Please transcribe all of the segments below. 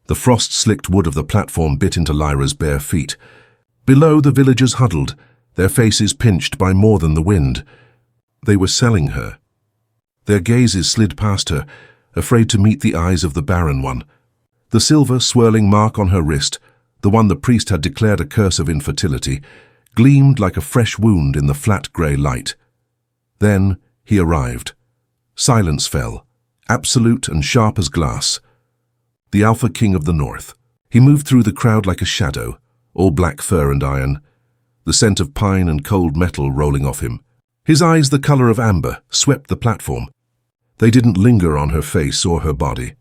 The frost-slicked wood of the platform bit into Lyra's bare feet. Below, the villagers huddled, their faces pinched by more than the wind. They were selling her. Their gazes slid past her, afraid to meet the eyes of the barren one. The silver, swirling mark on her wrist, the one the priest had declared a curse of infertility, gleamed like a fresh wound in the flat grey light. Then he arrived. Silence fell, absolute and sharp as glass. The Alpha King of the North. He moved through the crowd like a shadow, all black fur and iron, the scent of pine and cold metal rolling off him. His eyes, the color of amber, swept the platform. They didn't linger on her face or her body.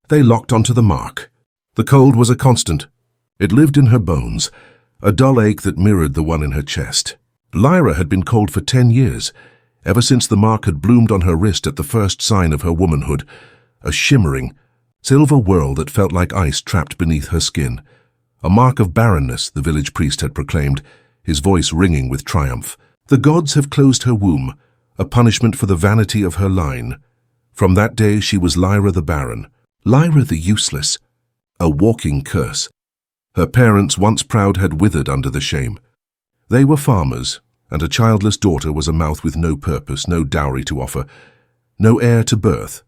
They locked onto the mark. The cold was a constant. It lived in her bones, a dull ache that mirrored the one in her chest. Lyra had been cold for 10 years, ever since the mark had bloomed on her wrist at the first sign of her womanhood, a shimmering, silver whirl that felt like ice trapped beneath her skin. A mark of barrenness, the village priest had proclaimed, his voice ringing with triumph. The gods have closed her womb, a punishment for the vanity of her line. From that day she was Lyra the barren, Lyra the useless, a walking curse. Her parents, once proud, had withered under the shame. They were farmers, and a childless daughter was a mouth with no purpose, no dowry to offer, no heir to birth.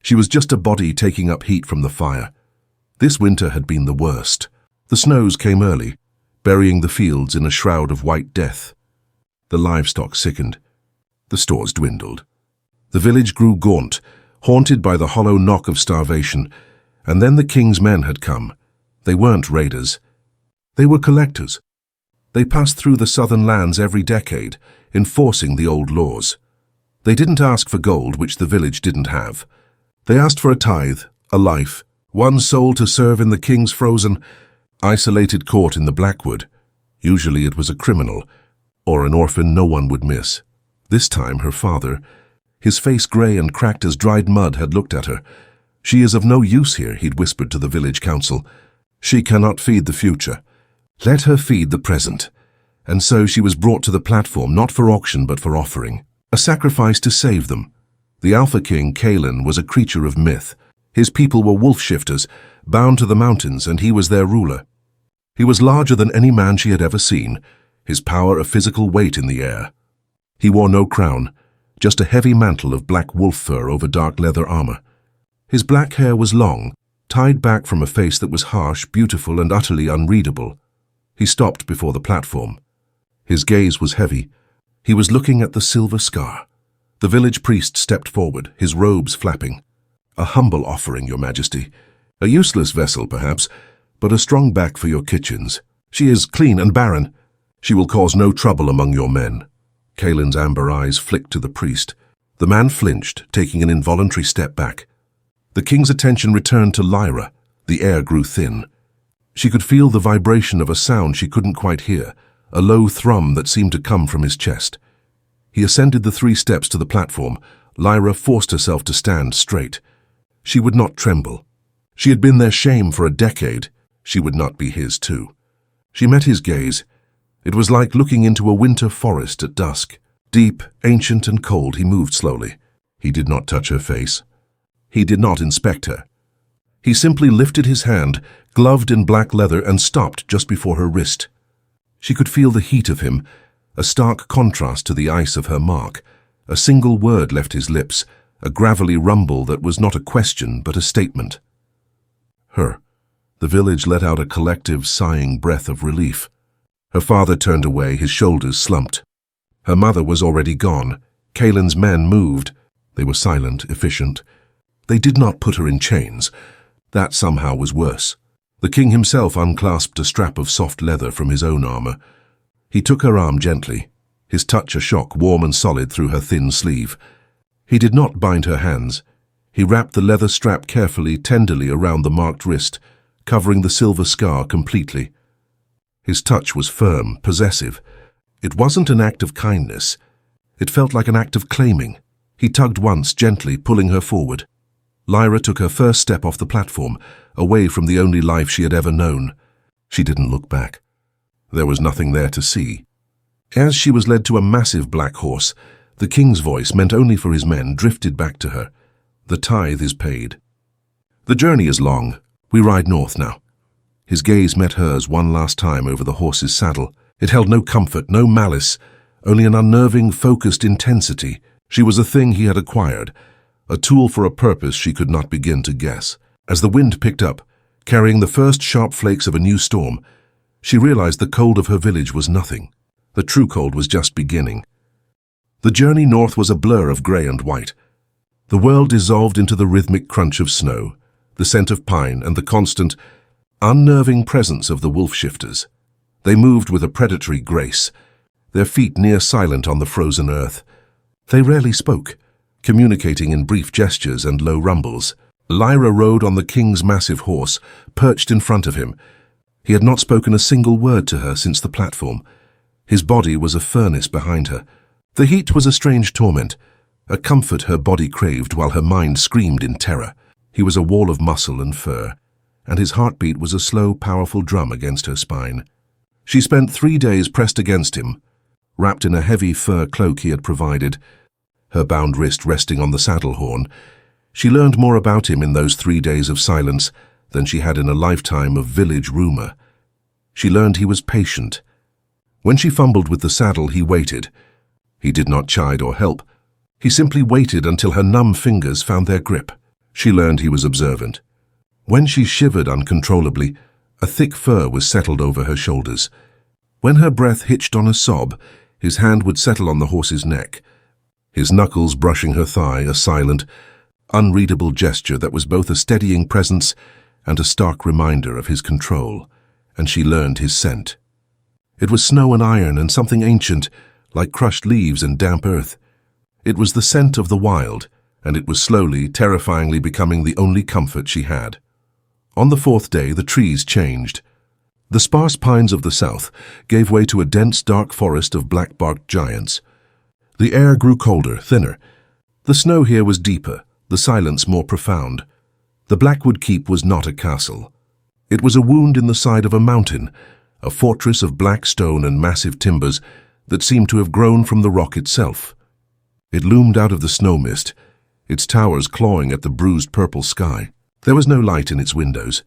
She was just a body taking up heat from the fire. This winter had been the worst. The snows came early, burying the fields in a shroud of white death. The livestock sickened. The stores dwindled. The village grew gaunt, haunted by the hollow knock of starvation. And then the king's men had come. They weren't raiders. They were collectors. They passed through the southern lands every decade, enforcing the old laws. They didn't ask for gold, which the village didn't have. They asked for a tithe, a life, one soul to serve in the king's frozen, isolated court in the Blackwood. Usually it was a criminal, or an orphan no one would miss. This time her father, his face grey and cracked as dried mud, had looked at her. "She is of no use here," he'd whispered to the village council. "She cannot feed the future. Let her feed the present." And so she was brought to the platform, not for auction but for offering. A sacrifice to save them. The Alpha King, Kalen, was a creature of myth. His people were wolf shifters, bound to the mountains, and he was their ruler. He was larger than any man she had ever seen, his power a physical weight in the air. He wore no crown, just a heavy mantle of black wolf fur over dark leather armor. His black hair was long, tied back from a face that was harsh, beautiful, and utterly unreadable. He stopped before the platform. His gaze was heavy. He was looking at the silver scar. The village priest stepped forward, his robes flapping. "A humble offering, Your Majesty. A useless vessel, perhaps, but a strong back for your kitchens. She is clean and barren. She will cause no trouble among your men." Kalen's amber eyes flicked to the priest. The man flinched, taking an involuntary step back. The king's attention returned to Lyra. The air grew thin. She could feel the vibration of a sound she couldn't quite hear, a low thrum that seemed to come from his chest. He ascended the 3 steps to the platform. Lyra forced herself to stand straight. She would not tremble. She had been their shame for a decade. She would not be his too. She met his gaze. It was like looking into a winter forest at dusk. Deep, ancient, and cold, he moved slowly. He did not touch her face. He did not inspect her. He simply lifted his hand, gloved in black leather, and stopped just before her wrist. She could feel the heat of him, a stark contrast to the ice of her mark. A single word left his lips, a gravelly rumble that was not a question but a statement. Her. The village let out a collective, sighing breath of relief. Her father turned away, his shoulders slumped. Her mother was already gone. Kalen's men moved. They were silent, efficient. They did not put her in chains. That somehow was worse. The king himself unclasped a strap of soft leather from his own armor. He took her arm gently, his touch a shock, warm and solid through her thin sleeve. He did not bind her hands. He wrapped the leather strap carefully, tenderly around the marked wrist, covering the silver scar completely. His touch was firm, possessive. It wasn't an act of kindness. It felt like an act of claiming. He tugged once, gently, pulling her forward. Lyra took her first step off the platform, away from the only life she had ever known. She didn't look back. There was nothing there to see. As she was led to a massive black horse, the king's voice, meant only for his men, drifted back to her. "The tithe is paid." "The journey is long," We ride north now." His gaze met hers one last time over the horse's saddle. It held no comfort, no malice, only an unnerving, focused intensity. She was a thing he had acquired, a tool for a purpose she could not begin to guess. As the wind picked up, carrying the first sharp flakes of a new storm, she realized the cold of her village was nothing. The true cold was just beginning. The journey north was a blur of grey and white. The world dissolved into the rhythmic crunch of snow, the scent of pine, and the constant, unnerving presence of the wolf-shifters. They moved with a predatory grace, their feet near silent on the frozen earth. They rarely spoke, communicating in brief gestures and low rumbles. Lyra rode on the king's massive horse, perched in front of him. He had not spoken a single word to her since the platform. His body was a furnace behind her. The heat was a strange torment, a comfort her body craved while her mind screamed in terror. He was a wall of muscle and fur, and his heartbeat was a slow, powerful drum against her spine. She spent 3 days pressed against him, wrapped in a heavy fur cloak he had provided, her bound wrist resting on the saddle horn. She learned more about him in those 3 days of silence than she had in a lifetime of village rumor. She learned he was patient. When she fumbled with the saddle, he waited. He did not chide or help. He simply waited until her numb fingers found their grip. She learned he was observant. When she shivered uncontrollably, a thick fur was settled over her shoulders. When her breath hitched on a sob, his hand would settle on the horse's neck, his knuckles brushing her thigh, a silent, unreadable gesture that was both a steadying presence and a stark reminder of his control, and she learned his scent. It was snow and iron and something ancient, like crushed leaves and damp earth. It was the scent of the wild, and it was slowly, terrifyingly becoming the only comfort she had. On the 4th day, the trees changed. The sparse pines of the south gave way to a dense, dark forest of black-barked giants. The air grew colder, thinner. The snow here was deeper, the silence more profound. The Blackwood Keep was not a castle. It was a wound in the side of a mountain, a fortress of black stone and massive timbers that seemed to have grown from the rock itself. It loomed out of the snow mist, its towers clawing at the bruised purple sky. There was no light in its windows.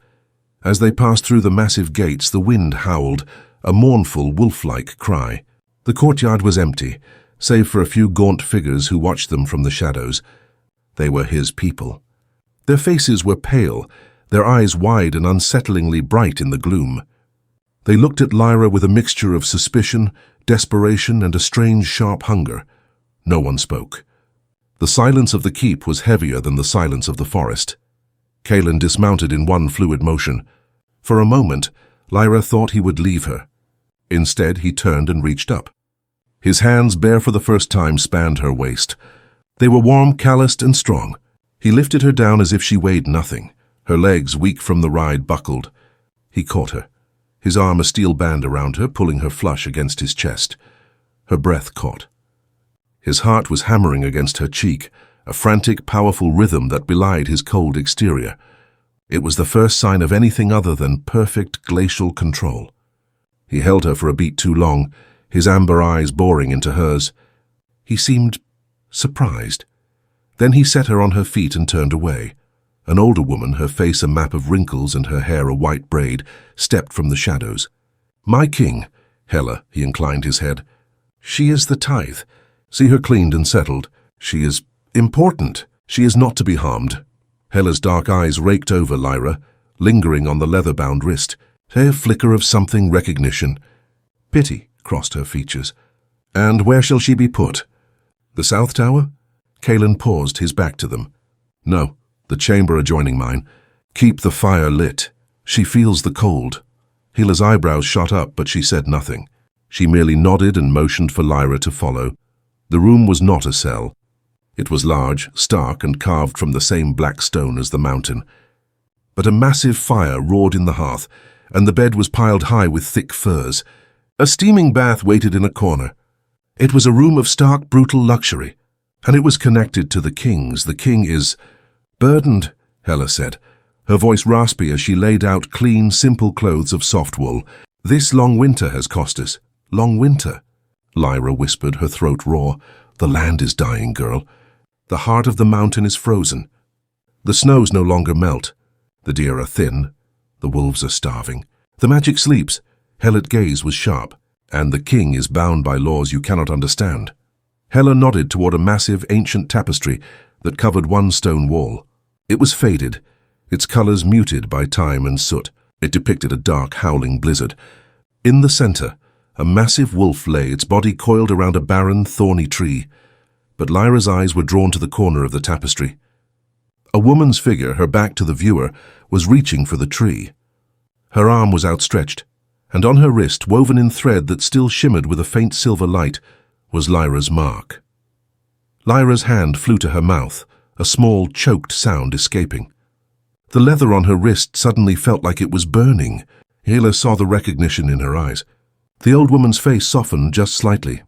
As they passed through the massive gates, the wind howled, a mournful, wolf-like cry. The courtyard was empty, save for a few gaunt figures who watched them from the shadows. They were his people. Their faces were pale, their eyes wide and unsettlingly bright in the gloom. They looked at Lyra with a mixture of suspicion, desperation, and a strange, sharp hunger. No one spoke. The silence of the keep was heavier than the silence of the forest. Kaelin dismounted in one fluid motion. For a moment, Lyra thought he would leave her. Instead, he turned and reached up. His hands, bare for the first time, spanned her waist. They were warm, calloused, and strong. He lifted her down as if she weighed nothing. Her legs, weak from the ride, buckled. He caught her, his arm a steel band around her, pulling her flush against his chest. Her breath caught. His heart was hammering against her cheek, a frantic, powerful rhythm that belied his cold exterior. It was the first sign of anything other than perfect glacial control. He held her for a beat too long, his amber eyes boring into hers. He seemed surprised. Then he set her on her feet and turned away. An older woman, her face a map of wrinkles and her hair a white braid, stepped from the shadows. "My king, Hela," he inclined his head. "She is the tithe. See her cleaned and settled. She is important. She is not to be harmed." Hela's dark eyes raked over Lyra, lingering on the leather-bound wrist, a flicker of something recognition. Pity crossed her features. "And where shall she be put? The South Tower?" Kaelin paused, his back to them. "No, the chamber adjoining mine. Keep the fire lit. She feels the cold." Hela's eyebrows shot up, but she said nothing. She merely nodded and motioned for Lyra to follow. The room was not a cell. It was large, stark, and carved from the same black stone as the mountain. But a massive fire roared in the hearth, and the bed was piled high with thick furs. A steaming bath waited in a corner. It was a room of stark, brutal luxury, and it was connected to the king's. The king is burdened, Hela said, her voice raspy as she laid out clean, simple clothes of soft wool. "This long winter has cost us. Long winter," Lyra whispered, her throat raw. "The land is dying, girl. The heart of the mountain is frozen. The snows no longer melt. The deer are thin. The wolves are starving. The magic sleeps. Hella's gaze was sharp. And the king is bound by laws you cannot understand. Hella nodded toward a massive ancient tapestry that covered one stone wall. It was faded, its colors muted by time and soot. It depicted a dark, howling blizzard. In the center, a massive wolf lay, its body coiled around a barren, thorny tree. But Lyra's eyes were drawn to the corner of the tapestry. A woman's figure, her back to the viewer, was reaching for the tree. Her arm was outstretched, and on her wrist, woven in thread that still shimmered with a faint silver light, was Lyra's mark. Lyra's hand flew to her mouth, a small, choked sound escaping. The leather on her wrist suddenly felt like it was burning. Hela saw the recognition in her eyes. The old woman's face softened just slightly.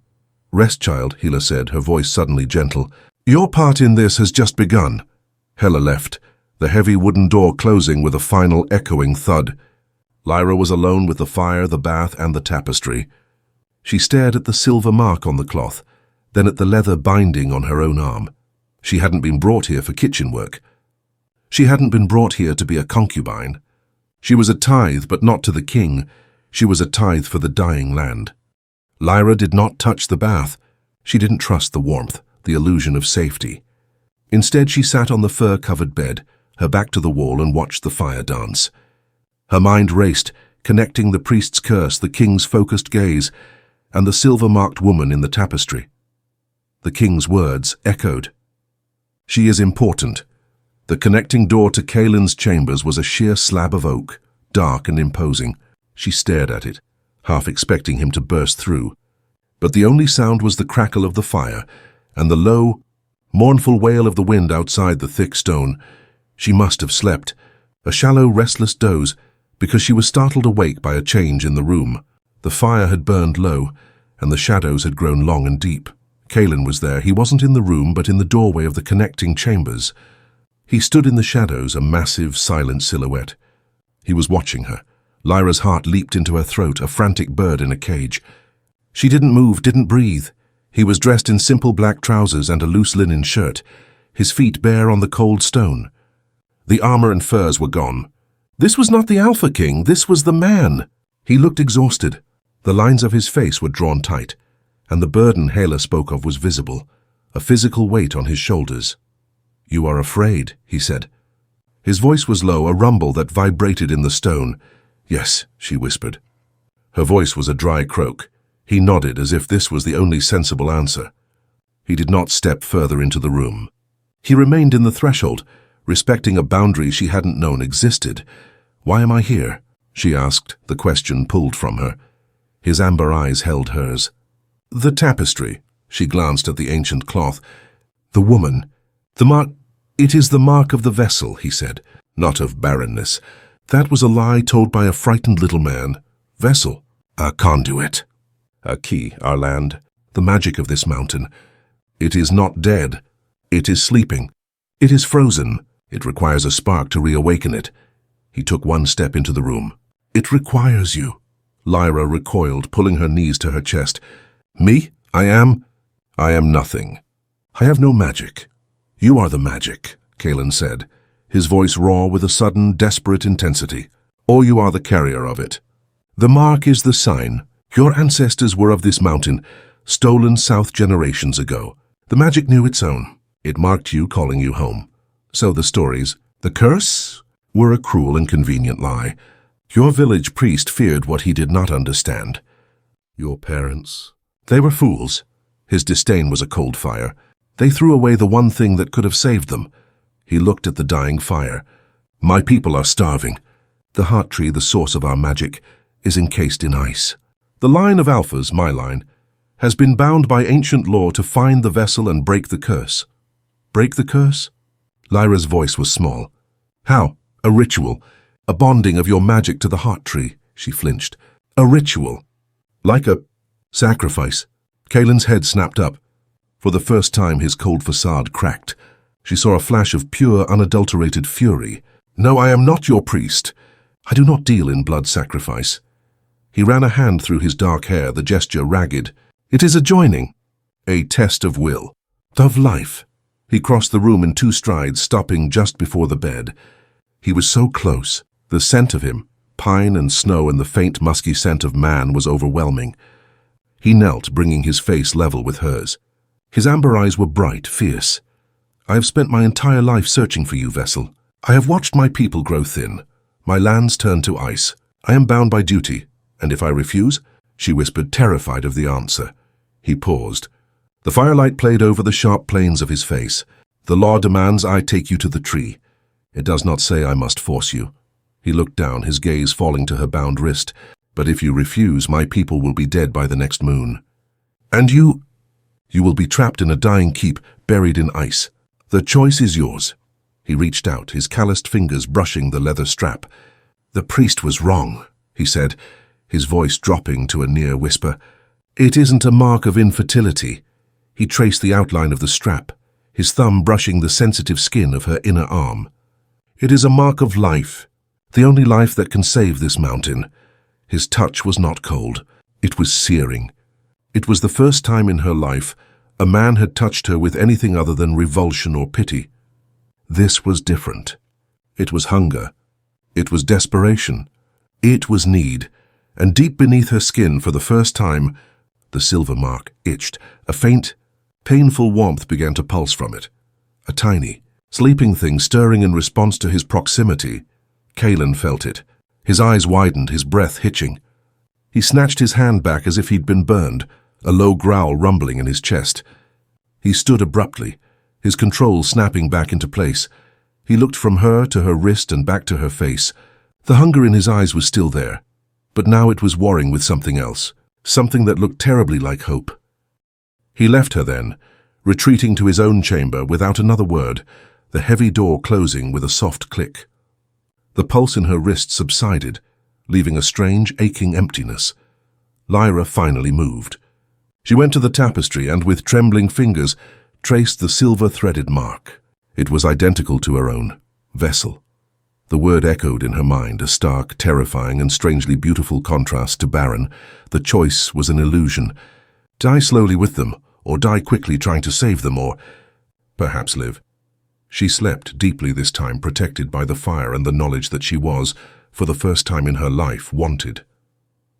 "Rest, child," Hela said, her voice suddenly gentle. "Your part in this has just begun." Hela left, the heavy wooden door closing with a final echoing thud. Lyra was alone with the fire, the bath, and the tapestry. She stared at the silver mark on the cloth, then at the leather binding on her own arm. She hadn't been brought here for kitchen work. She hadn't been brought here to be a concubine. She was a tithe, but not to the king. She was a tithe for the dying land. Lyra did not touch the bath. She didn't trust the warmth, the illusion of safety. Instead, she sat on the fur-covered bed, her back to the wall, and watched the fire dance. Her mind raced, connecting the priest's curse, the king's focused gaze, and the silver-marked woman in the tapestry. The king's words echoed. "She is important." The connecting door to Kaelin's chambers was a sheer slab of oak, dark and imposing. She stared at it, half expecting him to burst through. But the only sound was the crackle of the fire and the low, mournful wail of the wind outside the thick stone. She must have slept, a shallow, restless doze, because she was startled awake by a change in the room. The fire had burned low, and the shadows had grown long and deep. Kaelin was there. He wasn't in the room, but in the doorway of the connecting chambers. He stood in the shadows, a massive, silent silhouette. He was watching her. Lyra's heart leaped into her throat, a frantic bird in a cage. She didn't move, didn't breathe. He was dressed in simple black trousers and a loose linen shirt, his feet bare on the cold stone. The armor and furs were gone. This was not the Alpha King, this was the man. He looked exhausted. The lines of his face were drawn tight, and the burden Hela spoke of was visible, a physical weight on his shoulders. "You are afraid," he said. His voice was low, a rumble that vibrated in the stone. "Yes," she whispered. Her voice was a dry croak. He nodded as if this was the only sensible answer. He did not step further into the room. He remained in the threshold, respecting a boundary she hadn't known existed. "Why am I here?" she asked, the question pulled from her. His amber eyes held hers. "The tapestry." She glanced at the ancient cloth. "The woman. The mark. It is the mark of the vessel," he said, "not of barrenness. That was a lie told by a frightened little man. Vessel. A conduit. A key, our land. The magic of this mountain. It is not dead. It is sleeping. It is frozen. It requires a spark to reawaken it." He took one step into the room. "It requires you." Lyra recoiled, pulling her knees to her chest. "Me? I am nothing. I have no magic." "You are the magic," Kaelin said, his voice raw with a sudden, desperate intensity. "Or you are the carrier of it. The mark is the sign. Your ancestors were of this mountain, stolen south generations ago. The magic knew its own. It marked you, calling you home. So the stories. The curse were a cruel and convenient lie. Your village priest feared what he did not understand. Your parents, they were fools." His disdain was a cold fire. "They threw away the one thing that could have saved them." He looked at the dying fire. "My people are starving. The heart tree, the source of our magic, is encased in ice. The line of Alphas, my line, has been bound by ancient law to find the vessel and break the curse." "Break the curse?" Lyra's voice was small. "How? A ritual. A bonding of your magic to the heart tree." She flinched. "A ritual. Like a sacrifice." Kaelin's head snapped up. For the first time, his cold facade cracked. She saw a flash of pure, unadulterated fury. "No, I am not your priest. I do not deal in blood sacrifice." He ran a hand through his dark hair, the gesture ragged. "It is a joining. A test of will. Of life." He crossed the room in 2 strides, stopping just before the bed. He was so close. The scent of him, pine and snow and the faint musky scent of man, was overwhelming. He knelt, bringing his face level with hers. His amber eyes were bright, fierce. "I have spent my entire life searching for you, vessel. I have watched my people grow thin, my lands turn to ice. I am bound by duty, and if I refuse," she whispered, terrified of the answer. He paused. The firelight played over the sharp planes of his face. "The law demands I take you to the tree. It does not say I must force you." He looked down, his gaze falling to her bound wrist. "But if you refuse, my people will be dead by the next moon. And you will be trapped in a dying keep, buried in ice. The choice is yours." He reached out, his calloused fingers brushing the leather strap. "The priest was wrong," he said, his voice dropping to a near whisper. "It isn't a mark of infertility." He traced the outline of the strap, his thumb brushing the sensitive skin of her inner arm. "It is a mark of life, the only life that can save this mountain." His touch was not cold. It was searing. It was the first time in her life a man had touched her with anything other than revulsion or pity. This was different. It was hunger. It was desperation. It was need. And deep beneath her skin, for the first time, the silver mark itched. A faint, painful warmth began to pulse from it. A tiny, sleeping thing stirring in response to his proximity. Kalen felt it. His eyes widened, his breath hitching. He snatched his hand back as if he'd been burned, a low growl rumbling in his chest. He stood abruptly, his control snapping back into place. He looked from her to her wrist and back to her face. The hunger in his eyes was still there, but now it was warring with something else, something that looked terribly like hope. He left her then, retreating to his own chamber without another word, the heavy door closing with a soft click. The pulse in her wrist subsided, leaving a strange, aching emptiness. Lyra finally moved. She went to the tapestry and, with trembling fingers, traced the silver-threaded mark. It was identical to her own, vessel. The word echoed in her mind, a stark, terrifying, and strangely beautiful contrast to barren. The choice was an illusion. Die slowly with them, or die quickly trying to save them, or perhaps live. She slept deeply this time, protected by the fire and the knowledge that she was, for the first time in her life, wanted.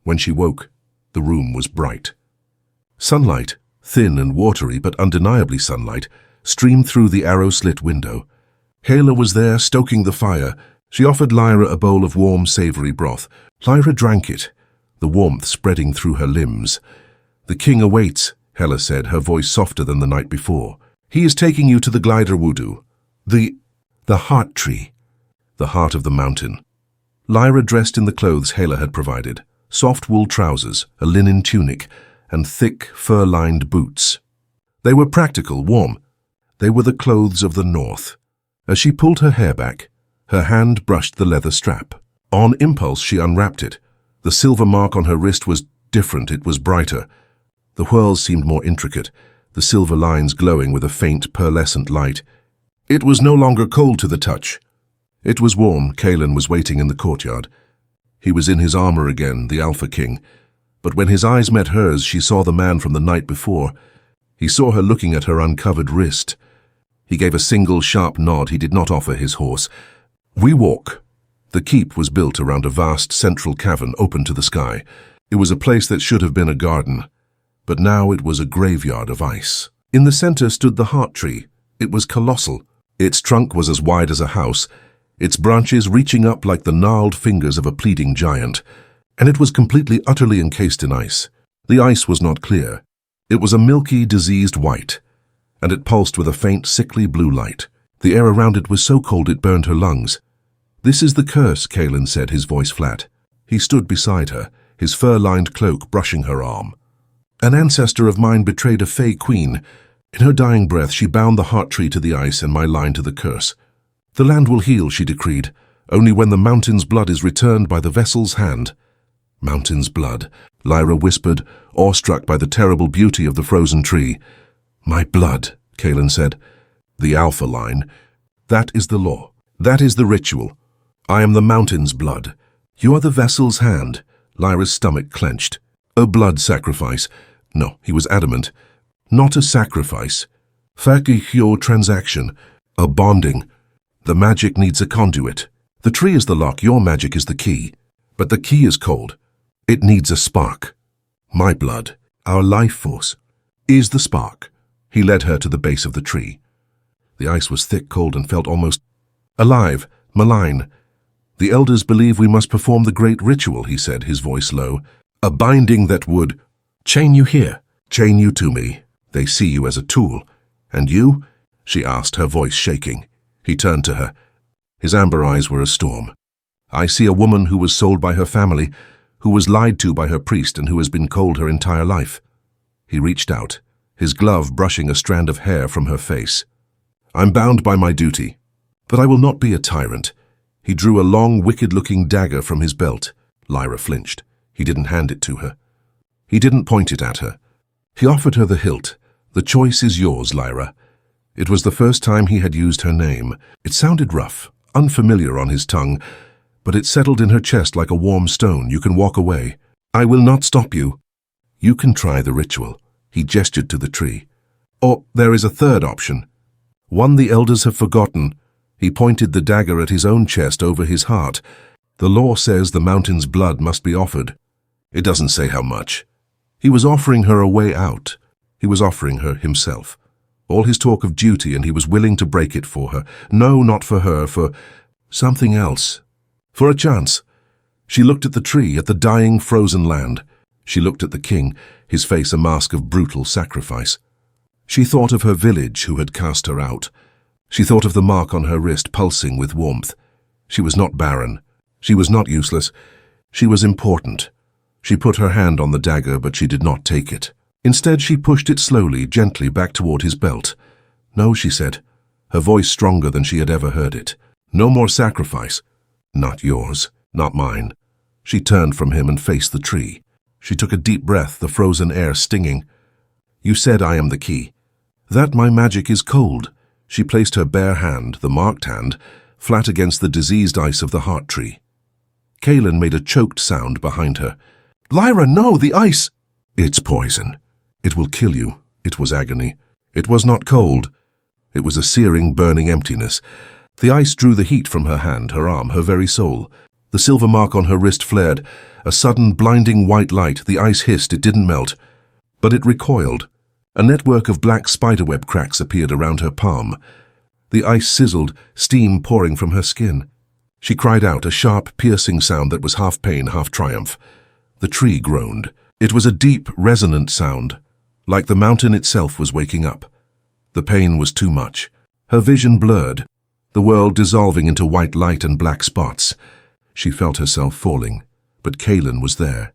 When she woke, the room was bright. Sunlight, thin and watery but undeniably sunlight, streamed through the arrow-slit window. Kayla was there, stoking the fire. She offered Lyra a bowl of warm, savory broth. Lyra drank it, the warmth spreading through her limbs. "The king awaits," Hela said, her voice softer than the night before. "He is taking you to the glider wudu, the heart tree, the heart of the mountain." Lyra dressed in the clothes Hela had provided, soft wool trousers, a linen tunic, and thick, fur-lined boots. They were practical, warm. They were the clothes of the north. As she pulled her hair back, her hand brushed the leather strap. On impulse, she unwrapped it. The silver mark on her wrist was different, it was brighter. The whorls seemed more intricate, the silver lines glowing with a faint, pearlescent light. It was no longer cold to the touch. It was warm. Kalen was waiting in the courtyard. He was in his armor again, the Alpha King. But when his eyes met hers, she saw the man from the night before. He saw her looking at her uncovered wrist. He gave a single sharp nod. He did not offer his horse. "We walk." The keep was built around a vast central cavern open to the sky. It was a place that should have been a garden, but now it was a graveyard of ice. In the center stood the heart tree. It was colossal. Its trunk was as wide as a house, its branches reaching up like the gnarled fingers of a pleading giant, and it was completely, utterly encased in ice. The ice was not clear. It was a milky, diseased white, and it pulsed with a faint, sickly blue light. The air around it was so cold it burned her lungs. "This is the curse," Kalen said, his voice flat. He stood beside her, his fur-lined cloak brushing her arm. "An ancestor of mine betrayed a fey queen. In her dying breath, she bound the heart tree to the ice and my line to the curse. The land will heal," she decreed, "only when the mountain's blood is returned by the vessel's hand." "Mountain's blood," Lyra whispered, awestruck by the terrible beauty of the frozen tree. "My blood," Kalen said. "The Alpha line. That is the law. That is the ritual. I am the mountain's blood. You are the vessel's hand." Lyra's stomach clenched. "A blood sacrifice." No, he was adamant. "Not a sacrifice. Fakihyo transaction. A bonding. The magic needs a conduit. The tree is the lock, your magic is the key. But the key is cold. It needs a spark. My blood, our life force, is the spark. He led her to the base of the tree. The ice was thick, cold, and felt almost alive, malign. The elders believe we must perform the great ritual, he said, his voice low. A binding that would chain you here, chain you to me. They see you as a tool. And you? She asked, her voice shaking. He turned to her. His amber eyes were a storm. I see a woman who was sold by her family, who was lied to by her priest, and who has been cold her entire life. He reached out, his glove brushing a strand of hair from her face. I'm bound by my duty, but I will not be a tyrant. He drew a long, wicked-looking dagger from his belt. Lyra flinched. He didn't hand it to her. He didn't point it at her. He offered her the hilt. The choice is yours, Lyra. It was the first time he had used her name. It sounded rough, unfamiliar on his tongue, but it settled in her chest like a warm stone. You can walk away. I will not stop you. You can try the ritual. He gestured to the tree. Or there is a third option. One the elders have forgotten. He pointed the dagger at his own chest over his heart. The law says the mountain's blood must be offered. It doesn't say how much. He was offering her a way out. He was offering her himself. All his talk of duty, and he was willing to break it for her. No, not for her, for something else. For a chance. She looked at the tree, at the dying, frozen land. She looked at the king, his face a mask of brutal sacrifice. She thought of her village who had cast her out. She thought of the mark on her wrist pulsing with warmth. She was not barren. She was not useless. She was important. She put her hand on the dagger, but she did not take it. Instead, she pushed it slowly, gently back toward his belt. No, she said, her voice stronger than she had ever heard it. No more sacrifice. Not yours, not mine. She turned from him and faced the tree. She took a deep breath, the frozen air stinging. You said I am the key. That my magic is cold. She placed her bare hand, the marked hand, flat against the diseased ice of the heart tree. Kaelin made a choked sound behind her. Lyra, no, the ice! It's poison. It will kill you. It was agony. It was not cold. It was a searing, burning emptiness. The ice drew the heat from her hand, her arm, her very soul. The silver mark on her wrist flared. A sudden, blinding white light. The ice hissed. It didn't melt. But it recoiled. A network of black spiderweb cracks appeared around her palm. The ice sizzled, steam pouring from her skin. She cried out, a sharp, piercing sound that was half pain, half triumph. The tree groaned. It was a deep, resonant sound, like the mountain itself was waking up. The pain was too much. Her vision blurred, the world dissolving into white light and black spots. She felt herself falling, but Kaelin was there.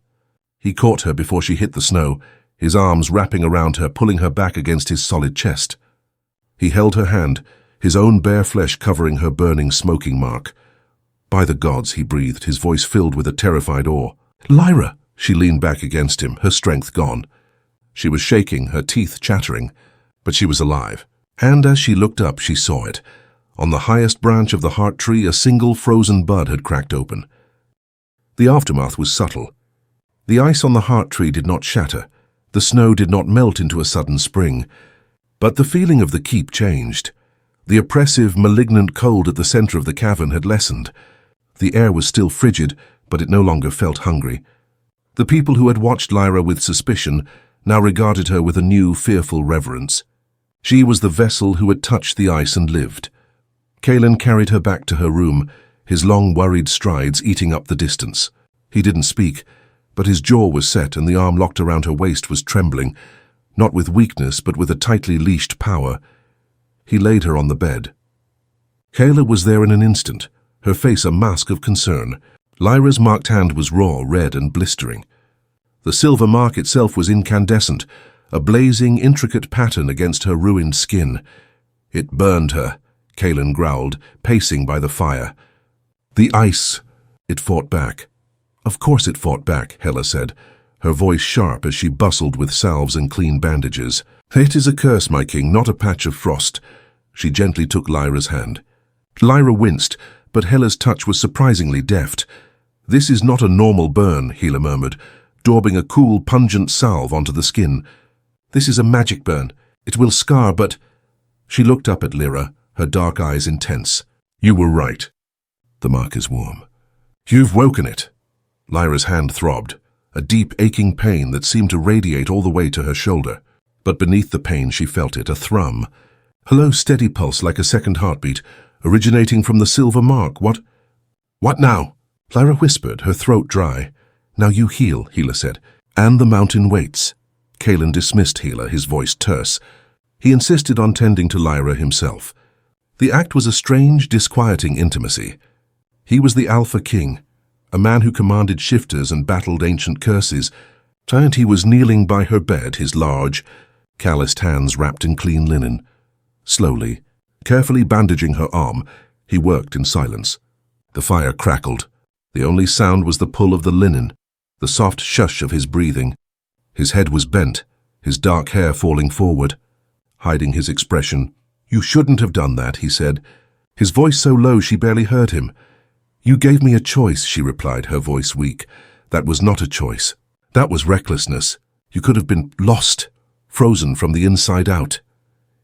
He caught her before she hit the snow, his arms wrapping around her, pulling her back against his solid chest. He held her hand, his own bare flesh covering her burning, smoking mark. By the gods, he breathed, his voice filled with a terrified awe. Lyra! She leaned back against him, her strength gone. She was shaking, her teeth chattering, but she was alive. And as she looked up, she saw it. On the highest branch of the heart tree, a single frozen bud had cracked open. The aftermath was subtle. The ice on the heart tree did not shatter. The snow did not melt into a sudden spring. But the feeling of the keep changed. The oppressive, malignant cold at the center of the cavern had lessened. The air was still frigid, but it no longer felt hungry. The people who had watched Lyra with suspicion now regarded her with a new, fearful reverence. She was the vessel who had touched the ice and lived. Kaelin carried her back to her room, his long, worried strides eating up the distance. He didn't speak, but his jaw was set and the arm locked around her waist was trembling, not with weakness but with a tightly leashed power. He laid her on the bed. Kayla was there in an instant, her face a mask of concern. Lyra's marked hand was raw, red and blistering. The silver mark itself was incandescent, a blazing, intricate pattern against her ruined skin. It burned her, Kaelin growled, pacing by the fire. The ice. It fought back. Of course it fought back, Hela said, her voice sharp as she bustled with salves and clean bandages. It is a curse, my king, not a patch of frost. She gently took Lyra's hand. Lyra winced, but Hela's touch was surprisingly deft. This is not a normal burn, Hela murmured, daubing a cool, pungent salve onto the skin. This is a magic burn. It will scar, but... She looked up at Lyra, her dark eyes intense. You were right. The mark is warm. You've woken it. Lyra's hand throbbed, a deep, aching pain that seemed to radiate all the way to her shoulder. But beneath the pain she felt it, a thrum. A low, steady pulse like a second heartbeat, originating from the silver mark. What now? Lyra whispered, her throat dry. Now you heal, Healer said. And the mountain waits. Kalen dismissed Healer, his voice terse. He insisted on tending to Lyra himself. The act was a strange, disquieting intimacy. He was the Alpha King, a man who commanded shifters and battled ancient curses, and he was kneeling by her bed, his large, calloused hands wrapped in clean linen. Slowly, carefully bandaging her arm, he worked in silence. The fire crackled. The only sound was the pull of the linen, the soft shush of his breathing. His head was bent, his dark hair falling forward, hiding his expression. You shouldn't have done that, he said, his voice so low she barely heard him. You gave me a choice, she replied, her voice weak. That was not a choice. That was recklessness. You could have been lost, frozen from the inside out.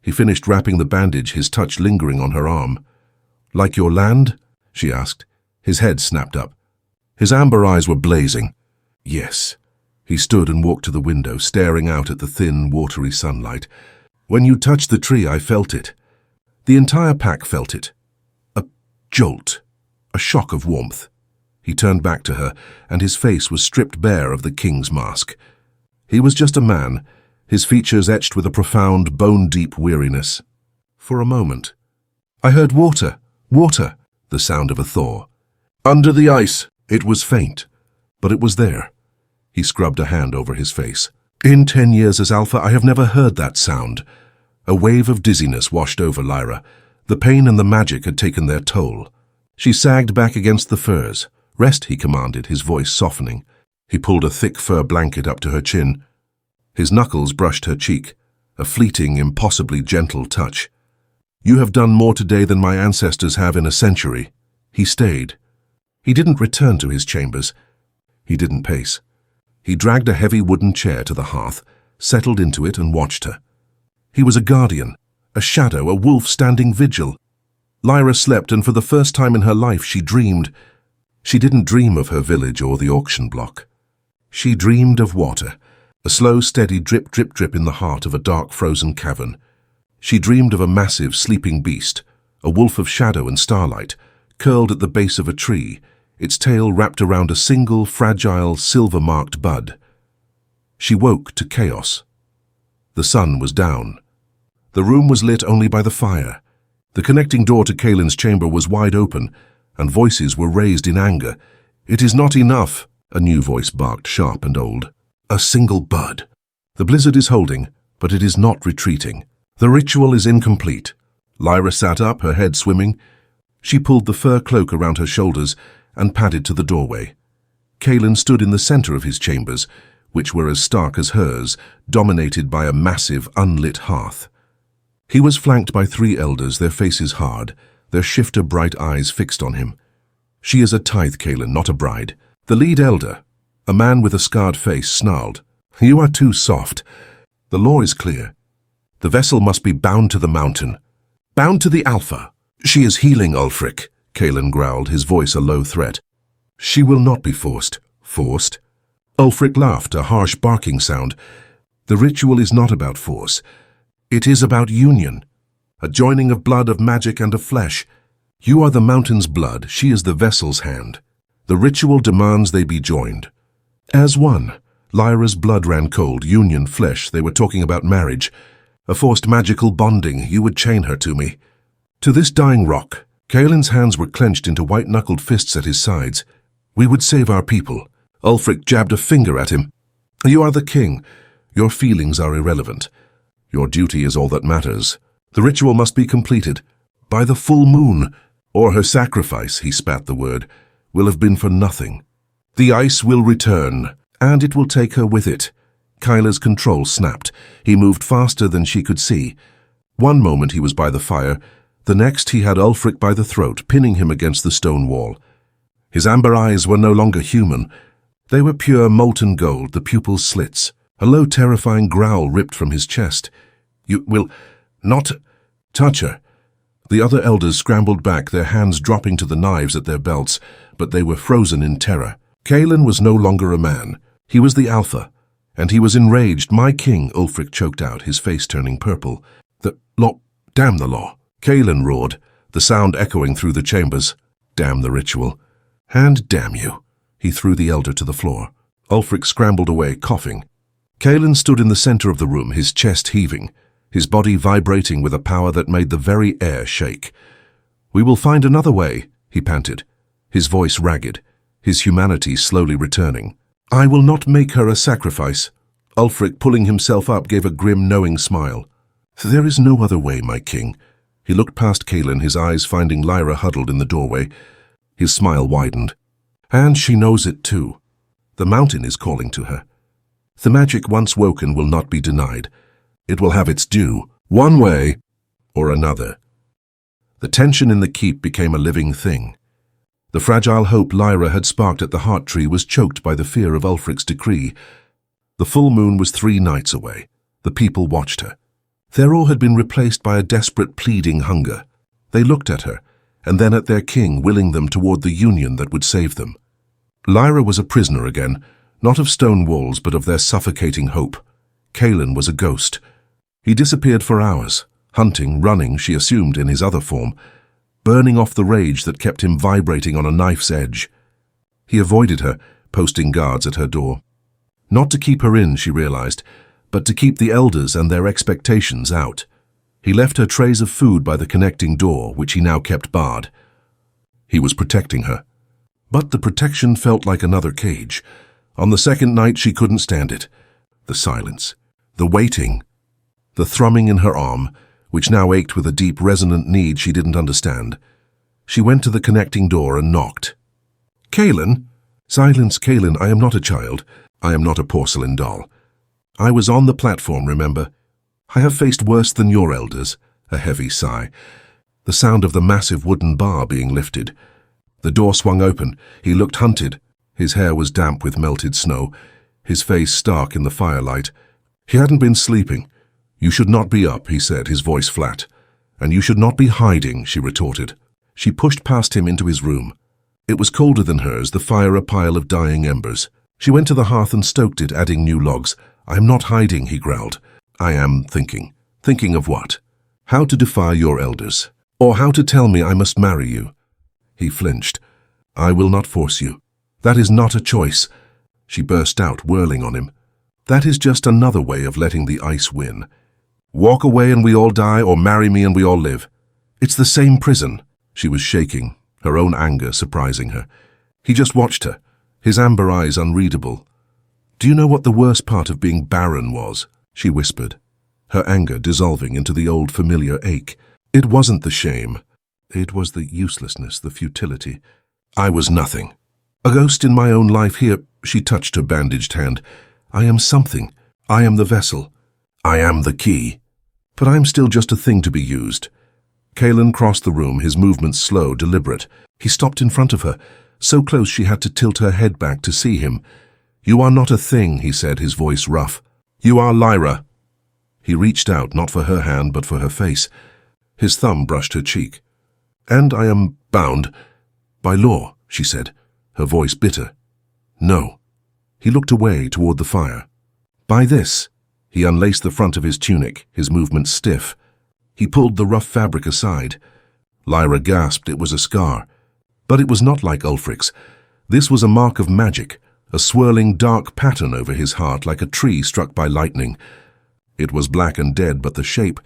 He finished wrapping the bandage, his touch lingering on her arm. Like your land? She asked. His head snapped up. His amber eyes were blazing. Yes. He stood and walked to the window, staring out at the thin, watery sunlight. When you touched the tree, I felt it. The entire pack felt it. A jolt. A shock of warmth. He turned back to her, and his face was stripped bare of the king's mask. He was just a man, his features etched with a profound, bone-deep weariness. For a moment, I heard water, the sound of a thaw. Under the ice. It was faint, but it was there. He scrubbed a hand over his face. In 10 years as Alpha, I have never heard that sound. A wave of dizziness washed over Lyra. The pain and the magic had taken their toll. She sagged back against the furs. Rest, he commanded, his voice softening. He pulled a thick fur blanket up to her chin. His knuckles brushed her cheek, a fleeting, impossibly gentle touch. You have done more today than my ancestors have in a century. He stayed. He didn't return to his chambers. He didn't pace. He dragged a heavy wooden chair to the hearth, settled into it and watched her. He was a guardian, a shadow, a wolf standing vigil. Lyra slept, and for the first time in her life she dreamed. She didn't dream of her village or the auction block. She dreamed of water, a slow, steady drip, drip, drip in the heart of a dark, frozen cavern. She dreamed of a massive, sleeping beast, a wolf of shadow and starlight, curled at the base of a tree, its tail wrapped around a single, fragile, silver-marked bud. She woke to chaos. The sun was down. The room was lit only by the fire. The connecting door to Kalen's chamber was wide open, and voices were raised in anger. It is not enough, a new voice barked, sharp and old. A single bud. The blizzard is holding, but it is not retreating. The ritual is incomplete. Lyra sat up, her head swimming. She pulled the fur cloak around her shoulders and padded to the doorway. Kalen stood in the center of his chambers, which were as stark as hers, dominated by a massive, unlit hearth. He was flanked by 3 elders, their faces hard, their shifter bright eyes fixed on him. She is a tithe, Kalen, not a bride. The lead elder, a man with a scarred face, snarled. You are too soft. The law is clear. The vessel must be bound to the mountain. Bound to the Alpha. She is healing, Ulfric, Kalen growled, his voice a low threat. She will not be forced. Forced? Ulfric laughed, a harsh barking sound. The ritual is not about force. It is about union. A joining of blood, of magic, and of flesh. You are the mountain's blood, she is the vessel's hand. The ritual demands they be joined. As one. Lyra's blood ran cold, union, flesh, they were talking about marriage. A forced magical bonding, you would chain her to me. To this dying rock. Kalen's hands were clenched into white-knuckled fists at his sides. We would save our people. Ulfric jabbed a finger at him. You are the king. Your feelings are irrelevant. Your duty is all that matters. The ritual must be completed. By the full moon. Or her sacrifice, he spat the word, will have been for nothing. The ice will return, and it will take her with it. Kyla's control snapped. He moved faster than she could see. One moment he was by the fire. The next he had Ulfric by the throat, pinning him against the stone wall. His amber eyes were no longer human. They were pure molten gold, the pupils slits. A low, terrifying growl ripped from his chest. You will not touch her. The other elders scrambled back, their hands dropping to the knives at their belts, but they were frozen in terror. Kalen was no longer a man. He was the Alpha, and he was enraged. "My king," Ulfric choked out, his face turning purple. "The law, damn the law." Kalen roared, the sound echoing through the chambers. "Damn the ritual. And damn you." He threw the elder to the floor. Ulfric scrambled away, coughing. Kalen stood in the center of the room, his chest heaving, his body vibrating with a power that made the very air shake. "We will find another way," he panted, his voice ragged, his humanity slowly returning. "I will not make her a sacrifice." Ulfric, pulling himself up, gave a grim, knowing smile. "There is no other way, my king." He looked past Kalen, his eyes finding Lyra huddled in the doorway. His smile widened. "And she knows it too. The mountain is calling to her. The magic once woken will not be denied. It will have its due, one way or another." The tension in the keep became a living thing. The fragile hope Lyra had sparked at the heart tree was choked by the fear of Ulfric's decree. The full moon was 3 nights away. The people watched her. Their awe had been replaced by a desperate, pleading hunger. They looked at her, and then at their king, willing them toward the union that would save them. Lyra was a prisoner again, not of stone walls, but of their suffocating hope. Kalen was a ghost. He disappeared for hours, hunting, running, she assumed, in his other form, burning off the rage that kept him vibrating on a knife's edge. He avoided her, posting guards at her door. Not to keep her in, she realized, but to keep the elders and their expectations out. He left her trays of food by the connecting door, which he now kept barred. He was protecting her. But the protection felt like another cage. On the second night, she couldn't stand it. The silence, the waiting, the thrumming in her arm, which now ached with a deep, resonant need she didn't understand. She went to the connecting door and knocked. "Kalen?" "Silence, Kalen, I am not a child. I am not a porcelain doll. I was on the platform, remember? I have faced worse than your elders." A heavy sigh. The sound of the massive wooden bar being lifted. The door swung open. He looked hunted. His hair was damp with melted snow, his face stark in the firelight. He hadn't been sleeping. "You should not be up," he said, his voice flat. "And you should not be hiding," she retorted. She pushed past him into his room. It was colder than hers, the fire a pile of dying embers. She went to the hearth and stoked it, adding new logs. "I am not hiding," he growled. "I am thinking." "Thinking of what?" "How to defy your elders. Or how to tell me I must marry you." He flinched. "I will not force you. That is not a choice." She burst out, whirling on him. "That is just another way of letting the ice win. Walk away and we all die, or marry me and we all live. It's the same prison." She was shaking, her own anger surprising her. He just watched her, his amber eyes unreadable. "Do you know what the worst part of being barren was?" she whispered, her anger dissolving into the old familiar ache. "It wasn't the shame. It was the uselessness, the futility. I was nothing. A ghost in my own life here." She touched her bandaged hand. "I am something. I am the vessel. I am the key. But I'm still just a thing to be used." Kalen crossed the room, his movements slow, deliberate. He stopped in front of her, so close she had to tilt her head back to see him. "You are not a thing," he said, his voice rough. "You are Lyra." He reached out, not for her hand, but for her face. His thumb brushed her cheek. "And I am bound by law," she said, her voice bitter. "No." He looked away toward the fire. "By this." He unlaced the front of his tunic, his movements stiff. He pulled the rough fabric aside. Lyra gasped. It was a scar. But it was not like Ulfric's. This was a mark of magic, a swirling dark pattern over his heart like a tree struck by lightning. It was black and dead, but the shape,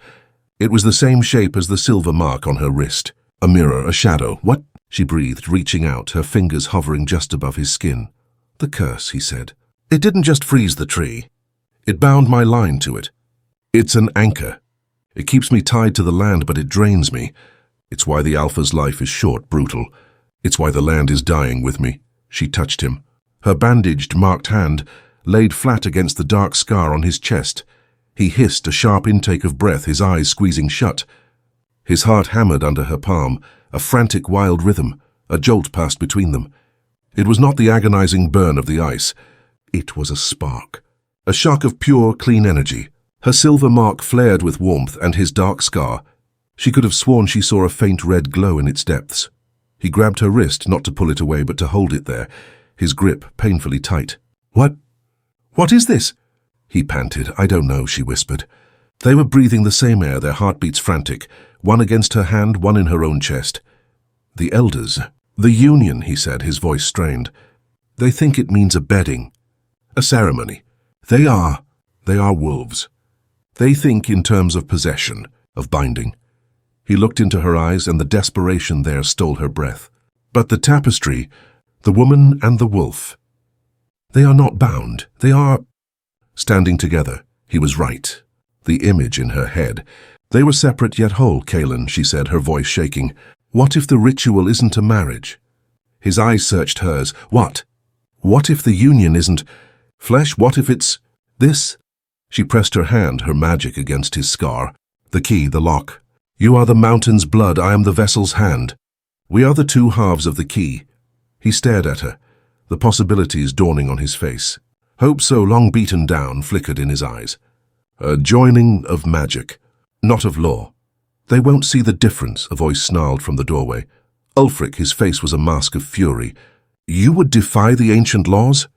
it was the same shape as the silver mark on her wrist. A mirror, a shadow. "What?" she breathed, reaching out, her fingers hovering just above his skin. "The curse," he said. "It didn't just freeze the tree. It bound my line to it. It's an anchor. It keeps me tied to the land, but it drains me. It's why the Alpha's life is short, brutal. It's why the land is dying with me." She touched him. Her bandaged, marked hand laid flat against the dark scar on his chest. He hissed, a sharp intake of breath, his eyes squeezing shut. His heart hammered under her palm, a frantic, wild rhythm. A jolt passed between them. It was not the agonizing burn of the ice. It was a spark. A shock of pure, clean energy. Her silver mark flared with warmth, and his dark scar. She could have sworn she saw a faint red glow in its depths. He grabbed her wrist, not to pull it away, but to hold it there, his grip painfully tight. What is this? He panted. I don't know, she whispered. They were breathing the same air, their heartbeats frantic, one against her hand, one in her own chest. The elders. The union, he said, his voice strained. They think it means a bedding, a ceremony. They are wolves. They think in terms of possession, of binding. He looked into her eyes, and the desperation there stole her breath. But the tapestry, the woman and the wolf, they are not bound. They are standing together. He was right. The image in her head. They were separate yet whole, Kaelin, she said, her voice shaking. What if the ritual isn't a marriage? His eyes searched hers. What? What if the union isn't flesh? What if it's this? She pressed her hand, her magic against his scar. The key, the lock. You are the mountain's blood, I am the vessel's hand. We are the two halves of the key. He stared at her, the possibilities dawning on his face. Hope so long beaten down flickered in his eyes. A joining of magic, not of law. They won't see the difference, a voice snarled from the doorway. Ulfric, his face was a mask of fury. You would defy the ancient laws?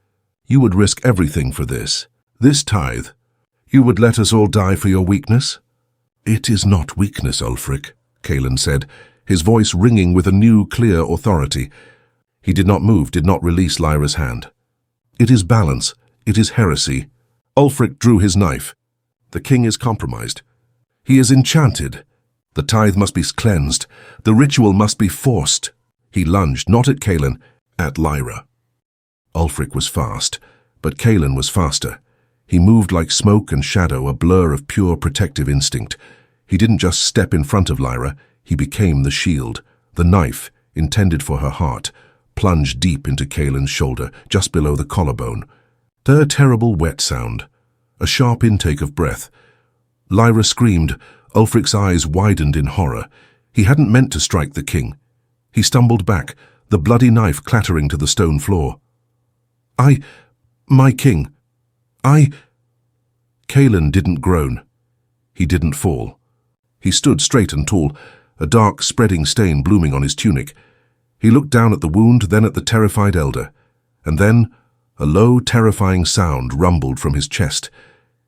You would risk everything for this tithe. You would let us all die for your weakness? It is not weakness, Ulfric, Kaelin said, his voice ringing with a new, clear authority. He did not move, did not release Lyra's hand. It is balance. It is heresy. Ulfric drew his knife. The king is compromised. He is enchanted. The tithe must be cleansed. The ritual must be forced. He lunged, not at Kaelin, at Lyra. Ulfric was fast, but Kaelin was faster. He moved like smoke and shadow, a blur of pure protective instinct. He didn't just step in front of Lyra, he became the shield. The knife, intended for her heart, plunged deep into Kaelin's shoulder, just below the collarbone. A terrible wet sound, a sharp intake of breath. Lyra screamed. Ulfric's eyes widened in horror. He hadn't meant to strike the king. He stumbled back, the bloody knife clattering to the stone floor. My king. Kaelin didn't groan. He didn't fall. He stood straight and tall, a dark, spreading stain blooming on his tunic. He looked down at the wound, then at the terrified elder. And then a low, terrifying sound rumbled from his chest.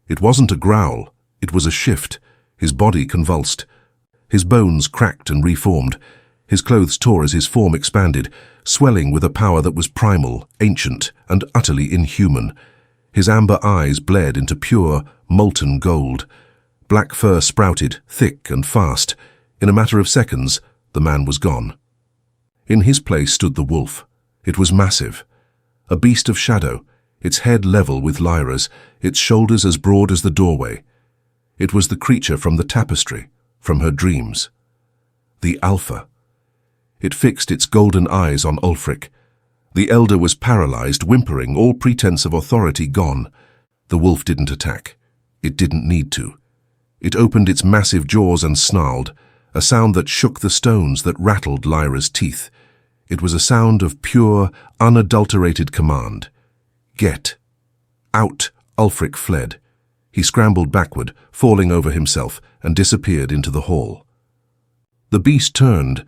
It wasn't a growl. It was a shift. His body convulsed. His bones cracked and reformed. His clothes tore as his form expanded, swelling with a power that was primal, ancient, and utterly inhuman. His amber eyes bled into pure, molten gold. Black fur sprouted, thick and fast. In a matter of seconds, the man was gone. In his place stood the wolf. It was massive. A beast of shadow, its head level with Lyra's, its shoulders as broad as the doorway. It was the creature from the tapestry, from her dreams. The Alpha. It fixed its golden eyes on Ulfric. The elder was paralyzed, whimpering, all pretense of authority gone. The wolf didn't attack. It didn't need to. It opened its massive jaws and snarled, a sound that shook the stones, that rattled Lyra's teeth. It was a sound of pure, unadulterated command. Get. Out. Ulfric fled. He scrambled backward, falling over himself, and disappeared into the hall. The beast turned,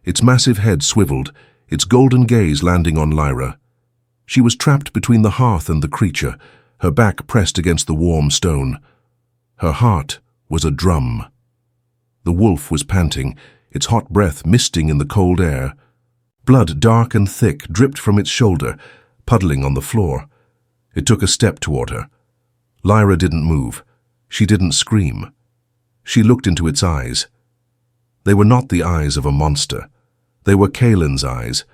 its massive head swiveled, its golden gaze landing on Lyra. She was trapped between the hearth and the creature, her back pressed against the warm stone. Her heart was a drum. The wolf was panting, its hot breath misting in the cold air. Blood, dark and thick, dripped from its shoulder, puddling on the floor. It took a step toward her. Lyra didn't move. She didn't scream. She looked into its eyes. They were not the eyes of a monster. They were Kaelin's eyes,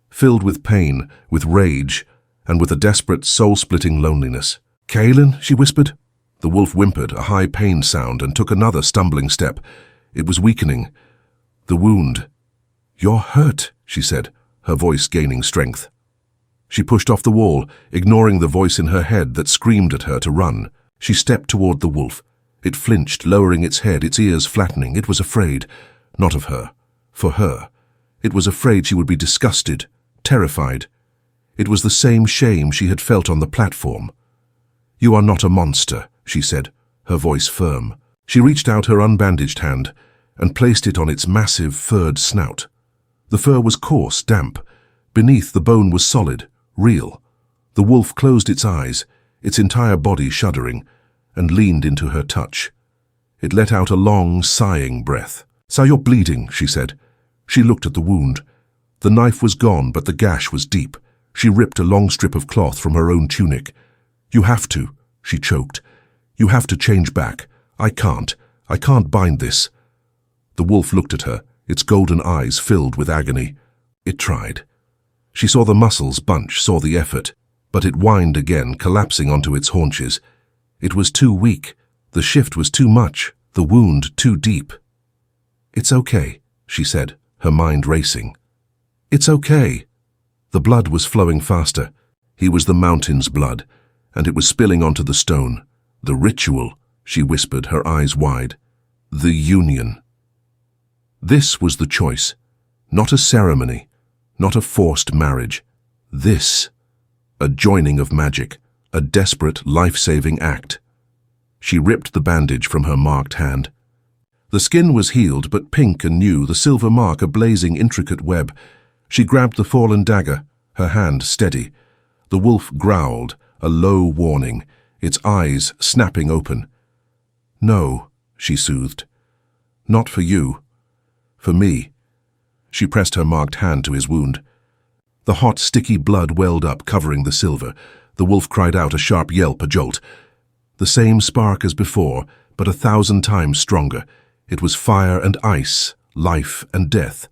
filled with pain, with rage, and with a desperate, soul-splitting loneliness. "Kaelin," she whispered. The wolf whimpered, a high pain sound, and took another stumbling step. It was weakening. The wound. "You're hurt," she said, her voice gaining strength. She pushed off the wall, ignoring the voice in her head that screamed at her to run. She stepped toward the wolf. It flinched, lowering its head, its ears flattening. It was afraid. Not of her. For her. It was afraid she would be disgusted, terrified. It was the same shame she had felt on the platform. "You are not a monster," she said, her voice firm. She reached out her unbandaged hand. and placed it on its massive, furred snout. The fur was coarse, damp. Beneath, the bone was solid, real. The wolf closed its eyes, its entire body shuddering, and leaned into her touch. It let out a long, sighing breath. "So you're bleeding," she said. She looked at the wound. The knife was gone, but the gash was deep. She ripped a long strip of cloth from her own tunic. "You have to," she choked. "You have to change back. I can't bind this." The wolf looked at her, its golden eyes filled with agony. It tried. She saw the muscles bunch, saw the effort, but it whined again, collapsing onto its haunches. It was too weak. The shift was too much, the wound too deep. "It's okay," she said, her mind racing. "It's okay." The blood was flowing faster. He was the mountain's blood, and it was spilling onto the stone. "The ritual," she whispered, her eyes wide. "The union." This was the choice. Not a ceremony, not a forced marriage. This, a joining of magic, a desperate, life-saving act. She ripped the bandage from her marked hand. The skin was healed, but pink and new, the silver mark a blazing, intricate web. She grabbed the fallen dagger, her hand steady. The wolf growled, a low warning, its eyes snapping open. "No," she soothed. "Not for you. For me." She pressed her marked hand to his wound. The hot, sticky blood welled up, covering the silver. The wolf cried out, a sharp yelp, a jolt. The same spark as before, but 1,000 times stronger. It was fire and ice, life and death.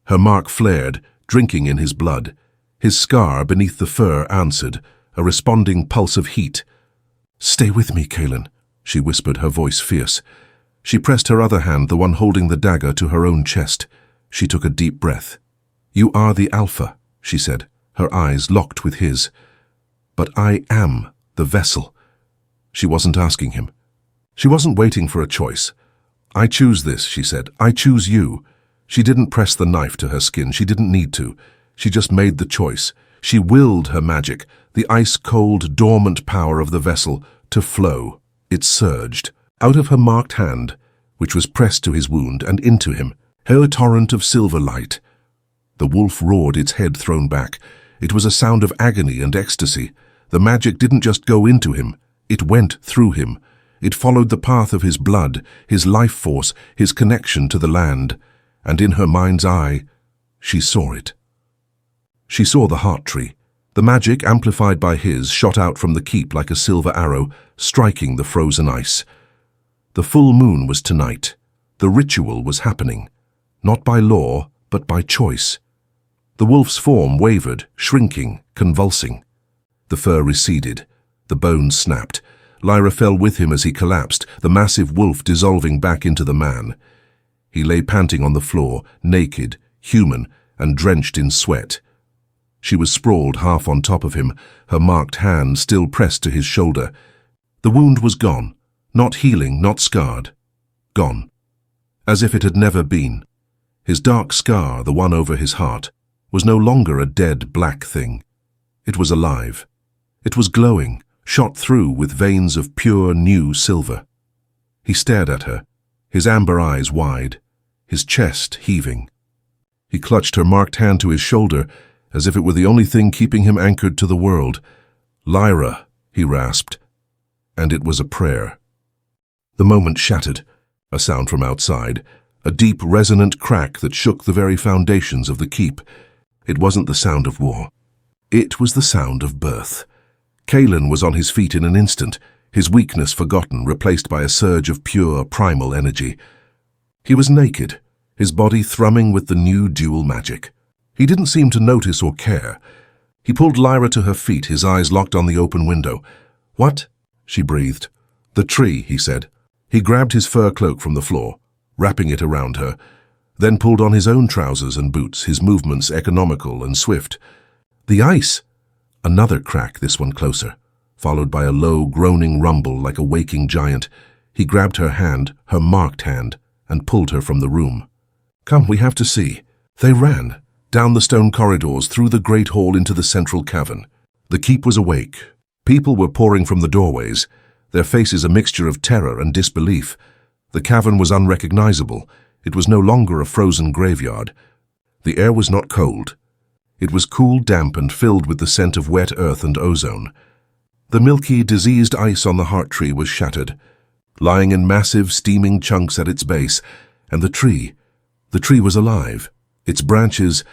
Her mark flared, drinking in his blood. His scar beneath the fur answered, a responding pulse of heat. "Stay with me, Kaelin," she whispered, her voice fierce. She pressed her other hand, the one holding the dagger, to her own chest. She took a deep breath. "You are the Alpha," she said, her eyes locked with his. "But I am the vessel." She wasn't asking him. She wasn't waiting for a choice. "I choose this," she said. "I choose you." She didn't press the knife to her skin. She didn't need to. She just made the choice. She willed her magic, the ice-cold, dormant power of the vessel, to flow. It surged. Out of her marked hand, which was pressed to his wound, and into him, a torrent of silver light. The wolf roared, its head thrown back. It was a sound of agony and ecstasy. The magic didn't just go into him. It went through him. It followed the path of his blood, his life force, his connection to the land. And in her mind's eye, she saw it. She saw the heart tree. The magic, amplified by his, shot out from the keep like a silver arrow, striking the frozen ice. The full moon was tonight. The ritual was happening. Not by law, but by choice. The wolf's form wavered, shrinking, convulsing. The fur receded. The bones snapped. Lyra fell with him as he collapsed, the massive wolf dissolving back into the man. He lay panting on the floor, naked, human, and drenched in sweat. She was sprawled half on top of him, her marked hand still pressed to his shoulder. The wound was gone, not healing, not scarred. Gone. As if it had never been. His dark scar, the one over his heart, was no longer a dead black thing. It was alive. It was glowing, shot through with veins of pure, new silver. He stared at her, his amber eyes wide, his chest heaving. He clutched her marked hand to his shoulder, as if it were the only thing keeping him anchored to the world. "Lyra," he rasped, and it was a prayer. The moment shattered, a sound from outside, a deep, resonant crack that shook the very foundations of the keep. It wasn't the sound of war. It was the sound of birth. Kaelin was on his feet in an instant, his weakness forgotten, replaced by a surge of pure, primal energy. He was naked, his body thrumming with the new dual magic. He didn't seem to notice or care. He pulled Lyra to her feet, his eyes locked on the open window. "What?" she breathed. "The tree," he said. He grabbed his fur cloak from the floor, wrapping it around her, then pulled on his own trousers and boots, his movements economical and swift. "The ice!" Another crack, this one closer, followed by a low, groaning rumble like a waking giant. He grabbed her hand, her marked hand, and pulled her from the room. "Come, we have to see." They ran, down the stone corridors, through the great hall into the central cavern. The keep was awake. People were pouring from the doorways, their faces a mixture of terror and disbelief. The cavern was unrecognizable, It was no longer a frozen graveyard. The air was not cold. It was cool, damp, and filled with the scent of wet earth and ozone. The milky, diseased ice on the heart tree was shattered, lying in massive, steaming chunks at its base, and the tree was alive. Its branches,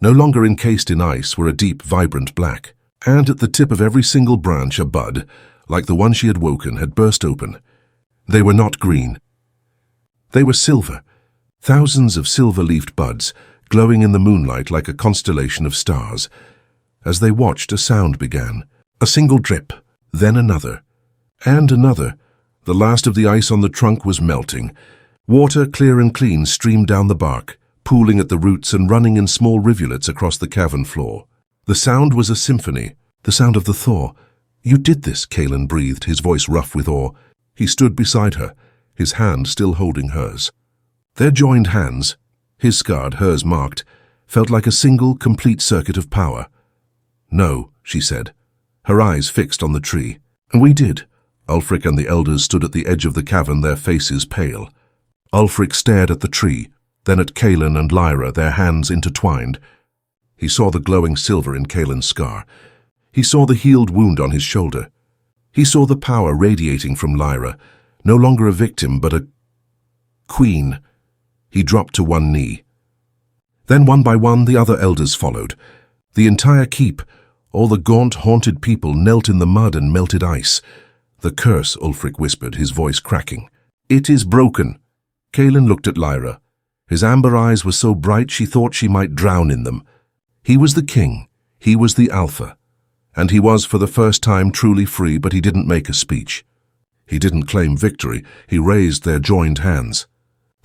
no longer encased in ice, were a deep, vibrant black, and at the tip of every single branch a bud, like the one she had woken, had burst open. They were not green. They were silver, thousands of silver-leafed buds, glowing in the moonlight like a constellation of stars. As they watched, a sound began. A single drip, then another, and another. The last of the ice on the trunk was melting. Water, clear and clean, streamed down the bark, pooling at the roots and running in small rivulets across the cavern floor. The sound was a symphony, the sound of the thaw. "You did this," Kalen breathed, his voice rough with awe. He stood beside her, his hand still holding hers. Their joined hands, his scarred, hers marked, felt like a single, complete circuit of power. "No," she said, her eyes fixed on the tree. "And we did." Ulfric and the elders stood at the edge of the cavern, their faces pale. Ulfric stared at the tree, then at Kalen and Lyra, their hands intertwined. He saw the glowing silver in Kalen's scar. He saw the healed wound on his shoulder. He saw the power radiating from Lyra, no longer a victim, but a queen. He dropped to one knee. Then one by one the other elders followed. The entire keep, all the gaunt, haunted people, knelt in the mud and melted ice. "The curse," Ulfric whispered, his voice cracking. "It is broken." Kalen looked at Lyra. His amber eyes were so bright she thought she might drown in them. He was the king. He was the Alpha. And he was, for the first time, truly free, but he didn't make a speech. He didn't claim victory. He raised their joined hands.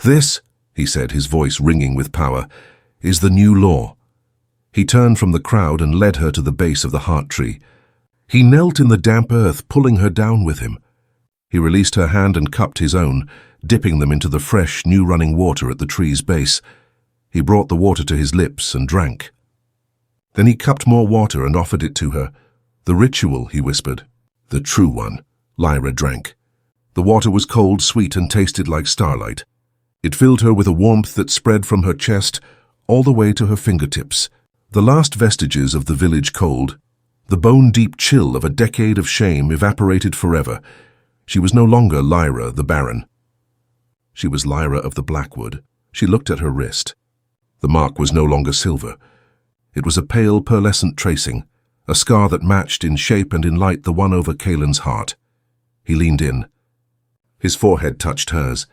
"This," he said, his voice ringing with power, "is the new law." He turned from the crowd and led her to the base of the heart tree. He knelt in the damp earth, pulling her down with him. He released her hand and cupped his own, dipping them into the fresh, new running water at the tree's base. He brought the water to his lips and drank. Then he cupped more water and offered it to her. "The ritual," he whispered. "The true one." Lyra drank. The water was cold, sweet, and tasted like starlight. It filled her with a warmth that spread from her chest all the way to her fingertips. The last vestiges of the village cold, the bone-deep chill of a decade of shame, evaporated forever. She was no longer Lyra the Baron. She was Lyra of the Blackwood. She looked at her wrist. The mark was no longer silver. It was a pale, pearlescent tracing, a scar that matched in shape and in light the one over Kalen's heart. He leaned in. His forehead touched hers.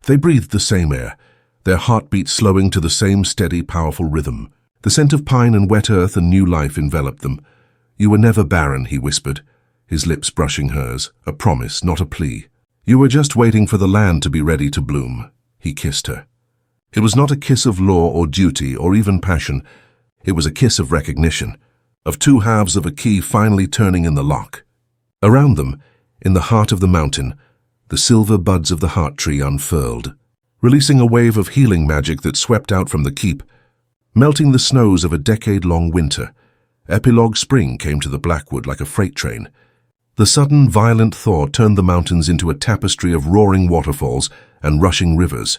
They breathed the same air, their heartbeats slowing to the same steady, powerful rhythm. The scent of pine and wet earth and new life enveloped them. "You were never barren," he whispered, his lips brushing hers, a promise, not a plea. "You were just waiting for the land to be ready to bloom." He kissed her. It was not a kiss of law or duty or even passion. It was a kiss of recognition, of two halves of a key finally turning in the lock. Around them, in the heart of the mountain, the silver buds of the heart tree unfurled, releasing a wave of healing magic that swept out from the keep, melting the snows of a decade-long winter. Epilogue spring came to the Blackwood like a freight train. The sudden, violent thaw turned the mountains into a tapestry of roaring waterfalls and rushing rivers.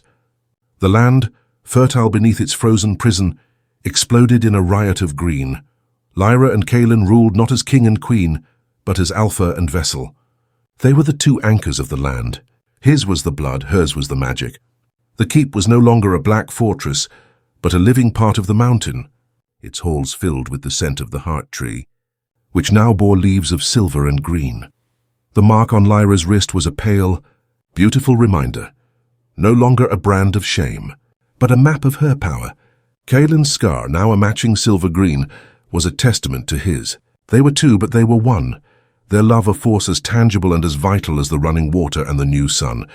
The land, fertile beneath its frozen prison, exploded in a riot of green. Lyra and Kalen ruled not as king and queen, but as alpha and vessel. They were the two anchors of the land. His was the blood, hers was the magic. The keep was no longer a black fortress, but a living part of the mountain, its halls filled with the scent of the heart tree, which now bore leaves of silver and green. The mark on Lyra's wrist was a pale, beautiful reminder, no longer a brand of shame, but a map of her power. Kalen's scar, now a matching silver green, was a testament to his. They were two, but they were one, their love a force as tangible and as vital as the running water and the new sun.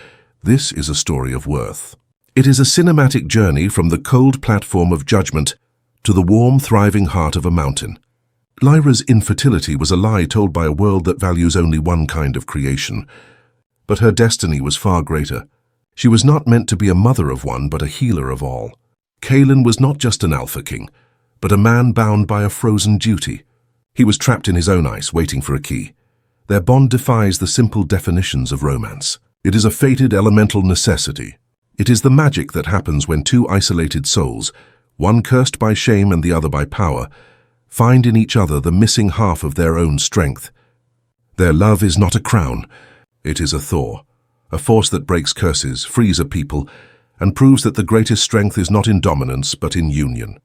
This is a story of worth. It is a cinematic journey from the cold platform of judgment to the warm, thriving heart of a mountain. Lyra's infertility was a lie told by a world that values only one kind of creation. But her destiny was far greater. She was not meant to be a mother of one, but a healer of all. Kalen was not just an alpha king, but a man bound by a frozen duty. He was trapped in his own ice, waiting for a key. Their bond defies the simple definitions of romance. It is a fated elemental necessity. It is the magic that happens when two isolated souls, one cursed by shame and the other by power, find in each other the missing half of their own strength. Their love is not a crown, it is a Thor, a force that breaks curses, frees a people, and proves that the greatest strength is not in dominance but in union.